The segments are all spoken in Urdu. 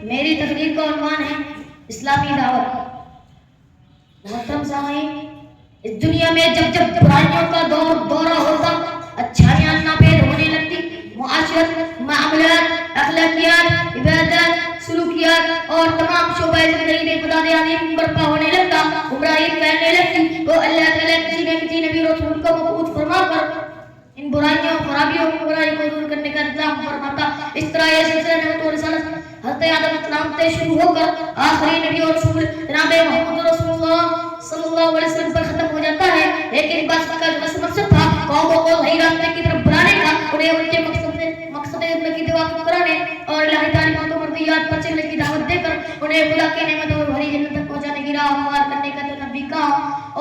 میری تقریر کا عنوان ہے اسلامی دعوت. محترم سامعین، اس دنیا میں جب جب برائیوں کا دورہ ہوتا، اچھائیاں ناپید ہونے لگتی، معاشرت، معاملات، اخلاقیات، عبادات، سلوکیات اور تمام شعبۂ زندگی میں خدادادی برپا ہونے لگتا، گمراہی پھیلنے لگتی، تو اللہ تعالیٰ کسی نہ کسی نبی رسول کو مبعوث فرما کر ان برائیوں خرابیوں برائی کو دور کرنے کا انتظام فرماتا. اس طرح یہ سلسلہ نبوت و رسالت حضرت آدم السلام سے شروع ہو کر آخری نبی اور رسول جناب محمد رسول اللہ صلی اللہ علیہ وسلم پر ختم ہو جاتا ہے. لیکن بس کا جو مقصد تھا قوموں کو صحیح راستے کی طرف بلانے کا، انہیں ان کے مقصد زندگی سے واقف کرانے اور الہی تعلیمات و مرضیات پر چلنے کی دعوت دے کر انہیں خدا کی نعمتوں اور بھری جنت تک پہنچانے کی راہ ہموار کرنے کا تو نبی کا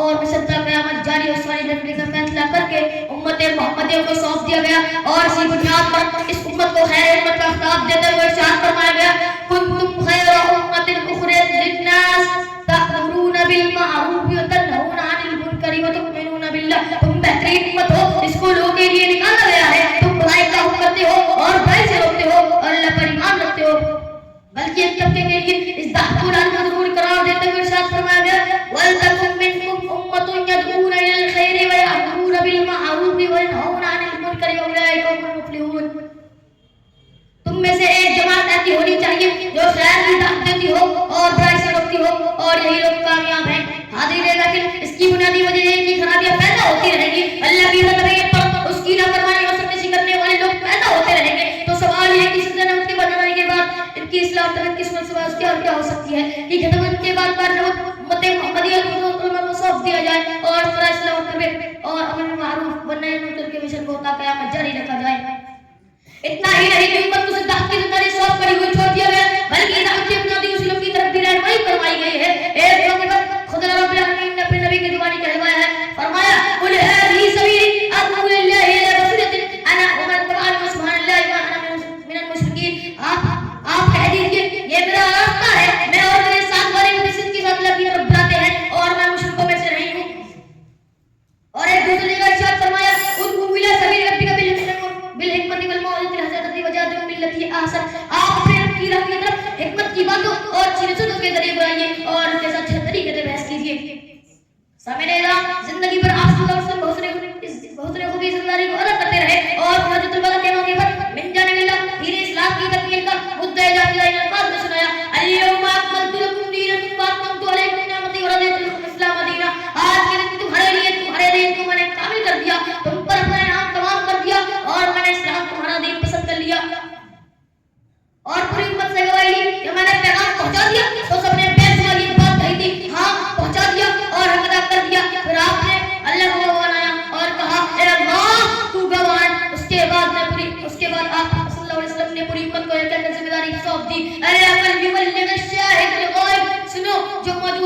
اور مشتہ قیامت جاری اور ساری زندگی کا فیصلہ کر کے امت محمدیہ کو سونپ دیا گیا. اور اسی بنیاد پر اس امت کو خیر امت کا خطاب دیتے ہوئے ارشاد فرمایا گیا: کنتم خیر امت اخرجت للناس تأمرون بالمعروف وتنہون عن المنکر وتؤمنون باللہ. تم بہترین امت ہو، اس کو لوگوں کے لیے نکالا گیا ہے. تم برائی کا حکم کرتے ہو اور برائی سے روکتے ہو اور اللہ پر ایمان رکھتے ہو. بلکہ ایک طبقے کے لیے اس دعوت کو ضروری قرار دیتے ہوئے ارشاد فرمایا گیا: وَلْتَكُن مِّنكُمْ أُمَّةٌ يَدْعُونَ إِلَى الْخَيْرِ وَيَأْمُرُونَ بِالْمَعْرُوفِ وَيَنْهَوْنَ عَنِ الْمُنكَرِ وَأُولَٰئِكَ هُمُ الْمُفْلِحُونَ. تم میں سے ایک جماعت ایسی ہونی چاہیے جو خیر کی دعوت دیتی ہو اور برائی سے روکتی ہو، اور یہی لوگ کامیاب ہیں. حاضرین لیکن اس کی بنیادی وجہ یہ ہے کہ خرابیاں پیدا ہوتی رہیں گی، اللہ کی تربیت پر اس کی نافرمانی اور سرکشی کرنے والے لوگ پیدا ہوتے رہیں گے. تو سوال یہ ہے کہ سلسلہ نبوت کے بنانے کے بعد ان کی اصلاح ترقی کی صورت سے کیا اور کیا ہو سکتی ہے کہ خدمت کے بعد امت محمدیہ کو سونپ دیا جائے اور اس طرح اصلاح و تربیت اور امر معروف ونہی عن منکر کے مشن کو تا قیامت جاری رکھا جائے. اتنا ہی نہیں کہ امت کو صرف دعوت کی ذمہ داری سونپ کر ہی چھوڑ دیا گیا، بلکہ دعوت کی بنیادی اصولوں کی طرف بھی رہنمائی فرمائی گئی ہے. ایک موقع پر خدا رب العالمین نے اپنے نبی کی زبانی کہلوایا ہے، فرمایا: قل هذه سبیلی ادعو الی اللہ علی بصیرۃ انا ومن اتبعني وسبحان اللہ وما انا من المشرکین. آپ کہہ دیجئے یہ میرا راستہ ہے، میں اور میرے ساتھ والے بھی اس کے ساتھ اللہ کی طرف بلاتے ہیں اور میں مشرکوں میں سے نہیں ہوں. اور ایک دوسری جگہ ارشاد فرمایا: ادعو الی سبیل ربک بالحکمت والموعظۃ الحسنۃ وجادلهم بالتي احسن. آپ اپنے رب کی راہ کی طرف حکمت کی باتوں اور اچھی نصیحتوں کے ذریعے بلائیے اور ان کے ساتھ اچھے طریقے سے بحث کیجیے. سامعین اعظام، زندگی پر آپ صلی اللہ علیہ وسلم بہت سے خوبی ذمہ کو ادا کرتے رہے اور حجۃ البلاغہ کے موقع پر من جانب اللہ دین اسلام کی تکمیل کا مدعا جاتی ہے الفاظ میں سنایا: الیوم اکملت لکم دینکم واتممت علیکم نعمتی ورضیت لکم الاسلام دینا. آج کے دن تمہارے دین کو میں نے کامل کر دیا، تم پر اپنا انعام تمام کر دیا اور میں نے اسلام تمہارا دین پسند کر لیا. اور پوری امت سے گواہی لی کہ میں نے پیغام پہنچا دیا. تو سب نے بے سمائی بات کہی تھی، ہاں پہنچا دیا اور حق ادا کر دیا. پھر آپ نے اللہ کو گواہ بنایا اور کہا: اے اللہ تو گواہ ہے. اس کے بعد آپ صلی اللہ علیہ وسلم نے پوری امت کو ایک ذمہ داری سونپ دی: ارے عمل یبلغ الشاہد الغائب. سنو، جو موجود